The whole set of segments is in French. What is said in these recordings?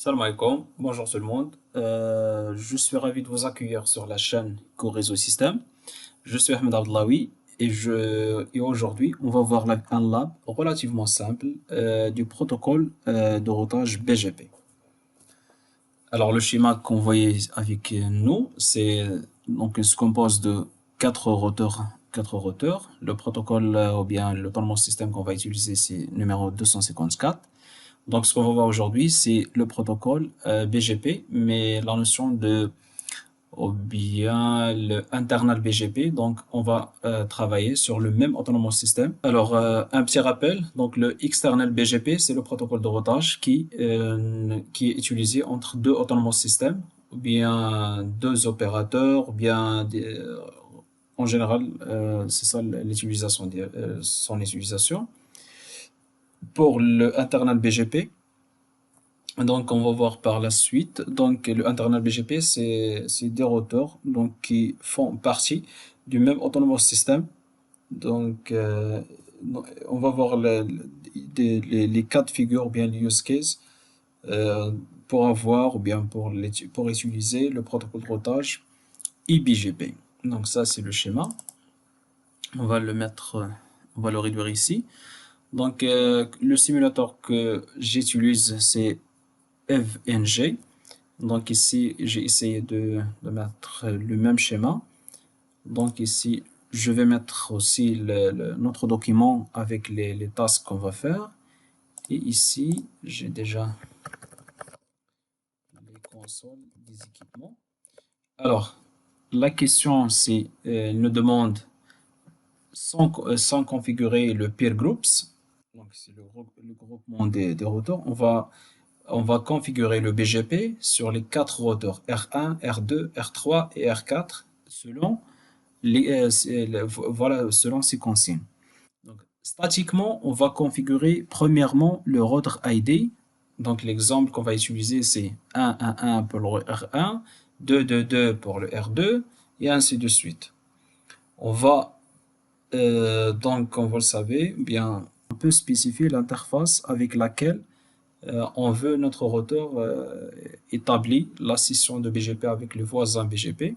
Salam alaikum, bonjour tout le monde. Je suis ravi de vous accueillir sur la chaîne Cours Réseau Système. Je suis Ahmed Abdellaoui et aujourd'hui on va voir un lab relativement simple du protocole de routage BGP. Alors le schéma qu'on voyait avec nous, il se compose de quatre routeurs. Quatre routeurs. Le protocole ou bien l'autonomous système qu'on va utiliser, c'est numéro 254. Donc, ce qu'on va voir aujourd'hui, c'est le protocole BGP, mais la notion de, ou bien le internal BGP. Donc, on va travailler sur le même autonomous system. Alors, un petit rappel. Donc, le external BGP, c'est le protocole de routage qui est utilisé entre deux autonomous systems, ou bien deux opérateurs, ou bien en général, c'est ça l'utilisation, son utilisation. Pour le internal BGP, donc, on va voir par la suite. Donc, le internal BGP, c'est des routeurs donc, qui font partie du même autonomous system. Donc, on va voir les cas de figure ou bien les use cases euh, pour avoir ou bien pour utiliser le protocole de routage eBGP. Donc, ça, c'est le schéma. On va le mettre, on va le réduire ici. Donc, le simulateur que j'utilise, c'est EVNG. Donc ici, j'ai essayé de mettre le même schéma. Donc ici, je vais mettre aussi notre document avec les tasks qu'on va faire. Et ici, j'ai déjà les consoles des équipements. Alors, la question, c'est, elle nous demande sans configurer le peer groups. Donc, c'est le groupement des routeurs. On va configurer le BGP sur les quatre routeurs R1, R2, R3 et R4 selon selon ces consignes. Donc, statiquement, on va configurer premièrement le router ID. Donc, l'exemple qu'on va utiliser, c'est 1, 1, 1 pour le R1, 2, 2, 2 pour le R2 et ainsi de suite. On va, donc, comme vous le savez, bien, on peut spécifier l'interface avec laquelle on veut notre routeur établit la session de BGP avec le voisin BGP.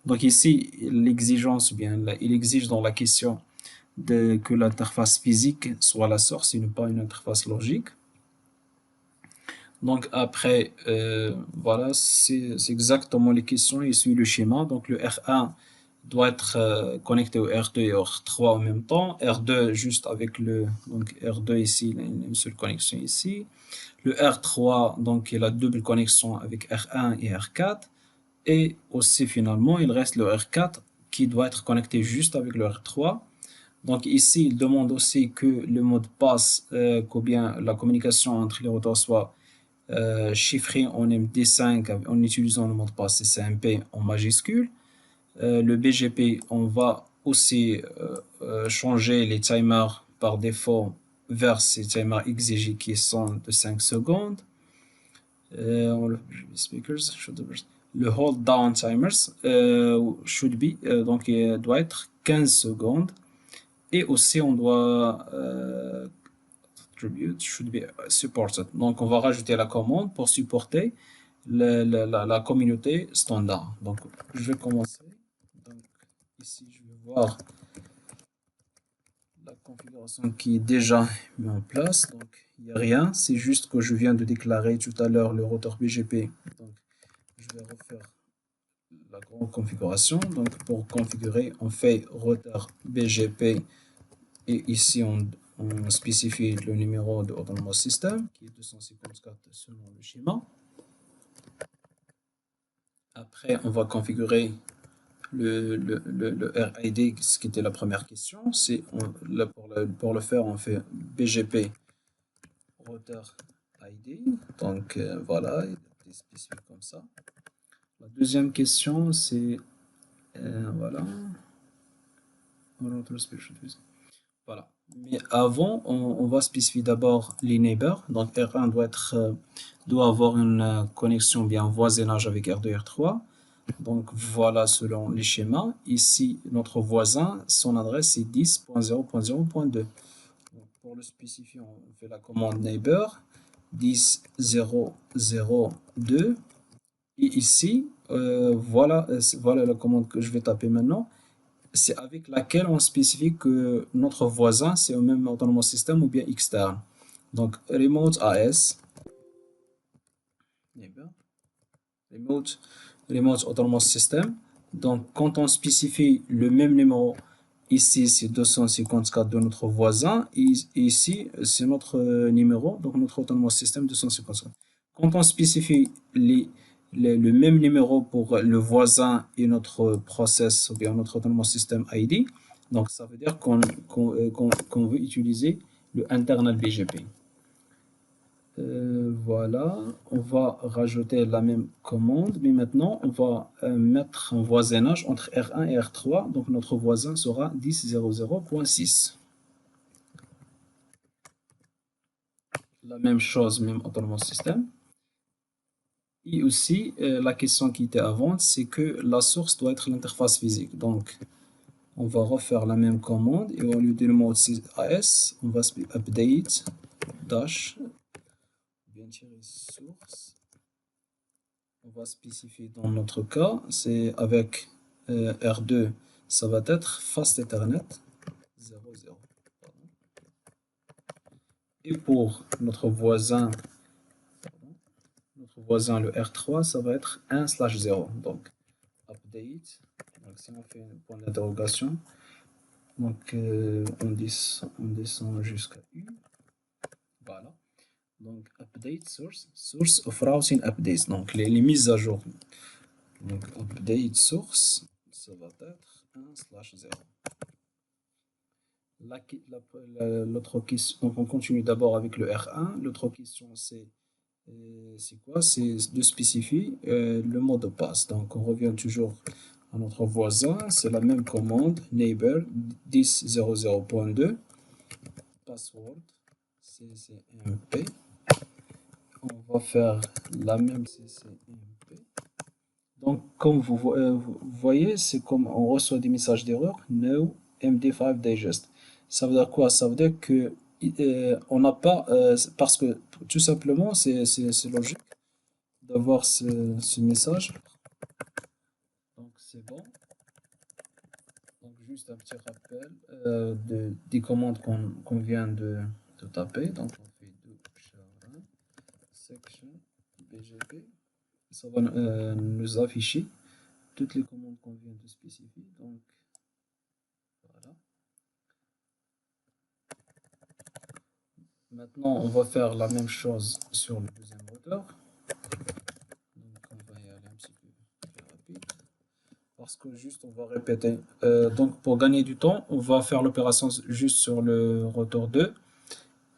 Donc ici, l'exigence, bien, il exige dans la question que l'interface physique soit la source et non pas une interface logique. Donc après, voilà, c'est exactement les questions. Il suit le schéma. Donc le R1 doit être connecté au R2 et au R3 en même temps. R2 juste avec donc R2 ici, il a une seule connexion ici. Le R3, donc, il a double connexion avec R1 et R4. Et aussi, finalement, il reste le R4 qui doit être connecté juste avec le R3. Donc, ici, il demande aussi que le mot de passe, ou bien la communication entre les routeurs soit chiffrée en MD5 en utilisant le mot de passe CCMP en majuscule. Le BGP, on va aussi changer les timers par défaut vers ces timers exigés qui sont de 5 secondes. Le hold down timers doit être 15 secondes. Et aussi, on doit should be supported. Donc, on va rajouter la commande pour supporter la communauté standard. Donc, je vais commencer. Donc, ici, je vais voir la configuration qui est déjà mise en place. Donc, il n'y a rien. C'est juste que je viens de déclarer tout à l'heure le routeur BGP. Donc, je vais refaire la grande configuration. Donc, pour configurer, on fait routeur BGP et ici, on spécifie le numéro de Autonomous System qui est 254 selon le schéma. Après, on va configurer le RID, ce qui était la première question. Pour le faire, on fait BGP router ID. Donc voilà, il est spécifié comme ça. La deuxième question, c'est voilà. Voilà. Mais avant, on va spécifier d'abord les neighbors. Donc R1 doit avoir une connexion bien voisinage avec R2 et R3. Donc voilà selon les schémas. Ici, notre voisin, son adresse est 10.0.0.2. Pour le spécifier, on fait la commande neighbor 10.0.0.2. Et ici, voilà la commande que je vais taper maintenant. C'est avec laquelle on spécifie que notre voisin, c'est au même autonomous system ou bien externe. Donc, remote AS, eh bien, remote autonomous system. Donc, quand on spécifie le même numéro, ici c'est 254 de notre voisin, et ici c'est notre numéro, donc notre autonomous system 254. Quand on spécifie le même numéro pour le voisin et notre process, ou bien notre autonomous system ID, donc ça veut dire qu'on veut utiliser le internal BGP. Voilà, on va rajouter la même commande, mais maintenant on va mettre un voisinage entre R1 et R3, donc notre voisin sera 10.0.0.6. La même chose, même autonomous system. Et aussi, la question qui était avant, c'est que la source doit être l'interface physique. Donc, on va refaire la même commande et au lieu du mode AS, on va update dash bien tirer source. On va spécifier dans notre cas, c'est avec R2, ça va être Fast Ethernet 0.0. Et pour notre voisin le R3, ça va être 1/0. Donc, update. Donc, si on fait un point d'interrogation, donc on descend jusqu'à U. Voilà. Donc, update source of routing updates. Donc, les mises à jour. Donc, update source, ça va être 1/0. L'autre question, donc on continue d'abord avec le R1. L'autre question, c'est quoi? C'est de spécifier le mot de passe. Donc, on revient toujours à notre voisin. C'est la même commande, neighbor 10.0.0.2, password, ccmp. On va faire la même ccmp. Donc, comme vous voyez, c'est comme on reçoit des messages d'erreur, no MD5 digest. Ça veut dire quoi? Ça veut dire que on n'a pas, parce que tout simplement, c'est logique d'avoir ce message. Donc, c'est bon. Donc, juste un petit rappel des commandes qu'on vient de taper. Donc, on fait do char1 section BGP. Ça va nous afficher toutes les commandes qu'on vient de spécifier. Donc, voilà. Maintenant, on va faire la même chose sur le deuxième routeur. Donc, on va y aller un petit peu plus rapide. Parce que juste, on va répéter. Donc, pour gagner du temps, on va faire l'opération juste sur le routeur 2.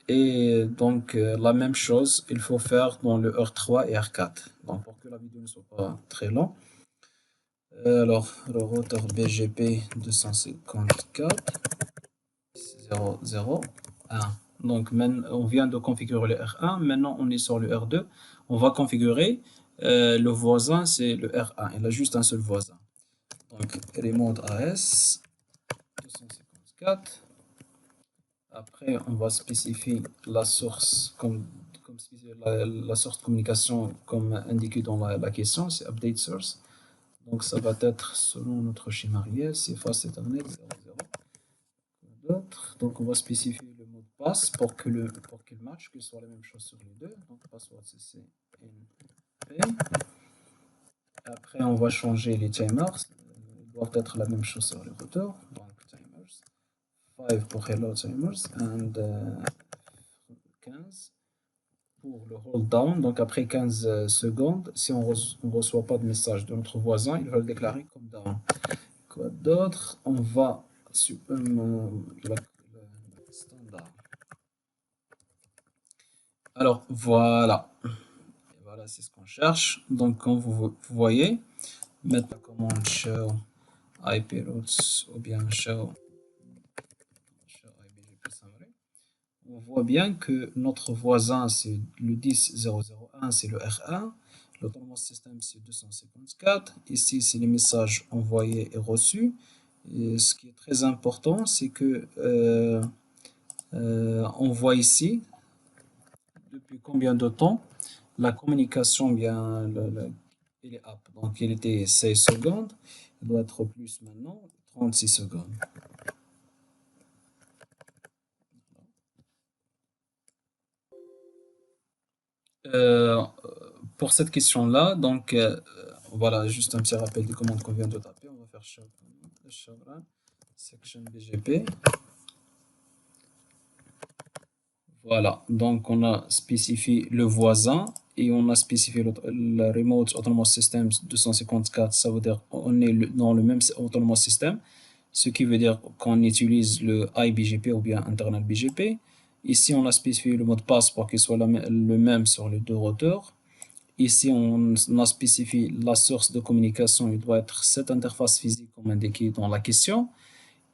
Et donc, la même chose, il faut faire dans le R3 et R4. Donc, pour que la vidéo ne soit pas très longue. Alors, le routeur BGP 254.0.0.1. Donc, on vient de configurer le R1. Maintenant, on est sur le R2. On va configurer le voisin, c'est le R1. Il a juste un seul voisin. Donc, remote AS 254. Après, on va spécifier la source la source de communication comme indiqué dans la question, c'est update source. Donc, ça va être selon notre schéma réel, c'est Fast Ethernet 0.0. Donc, on va spécifier le mot de passe pour qu'il matche, qu'il soit la même chose sur les deux. Donc, password CCNP. Après, on va changer les timers. Ils doivent être la même chose sur les routeurs. Donc, timers. 5 pour hello timers. And 15 pour le hold down. Donc, après 15 secondes, si on ne reçoit pas de message de notre voisin, il va le déclarer comme down. Quoi d'autre? On va sur standard. Alors, voilà. Voilà, c'est ce qu'on cherche. Donc, comme vous voyez, mettre la commande show IP routes ou bien show IBGP summary. On voit bien que notre voisin, c'est le 10.0.0.1, c'est le R1. L'autonomous system, c'est 254. Ici, c'est les messages envoyés et reçus. Et ce qui est très important, c'est que on voit ici, depuis combien de temps la communication, bien, il est up. Donc, il était 16 secondes. Il doit être plus maintenant, 36 secondes. Euh, pour cette question-là, donc, voilà, juste un petit rappel des commandes qu'on vient de taper. On va faire Chevron, section BGP. Voilà, donc on a spécifié le voisin et on a spécifié le Remote Autonomous Systems 254, ça veut dire on est dans le même Autonomous System, ce qui veut dire qu'on utilise le iBGP ou bien Internal BGP. Ici, on a spécifié le mot de passe pour qu'il soit le même sur les deux routeurs. Ici, on a spécifié la source de communication, il doit être cette interface physique comme indiqué dans la question.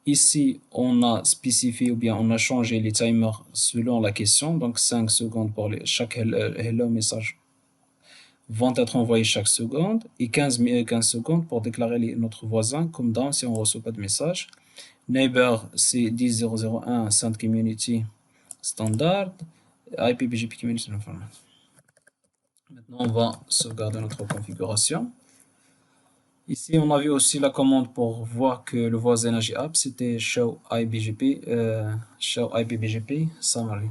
Ici, on a spécifié ou bien on a changé les timers selon la question. Donc, 5 secondes pour chaque hello message vont être envoyés chaque seconde et 15 secondes pour déclarer notre voisin comme dans si on ne reçoit pas de message. Neighbor, c'est 10.0.0.1 Send Community Standard. IPBGP Community Format. Maintenant, on va sauvegarder notre configuration. Ici, on a vu aussi la commande pour voir que le voisinage app, c'était show IPBGP summary.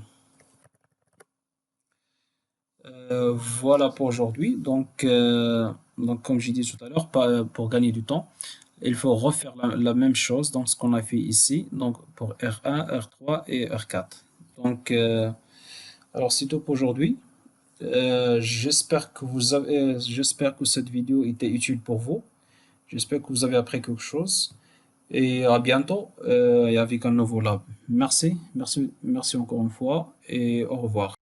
Voilà pour aujourd'hui. Donc, comme j'ai dit tout à l'heure, pour gagner du temps, il faut refaire la même chose dans ce qu'on a fait ici, donc pour R1, R3 et R4. Donc, alors c'est tout pour aujourd'hui. J'espère que cette vidéo était utile pour vous. J'espère que vous avez appris quelque chose. Et à bientôt et avec un nouveau lab. Merci encore une fois et au revoir.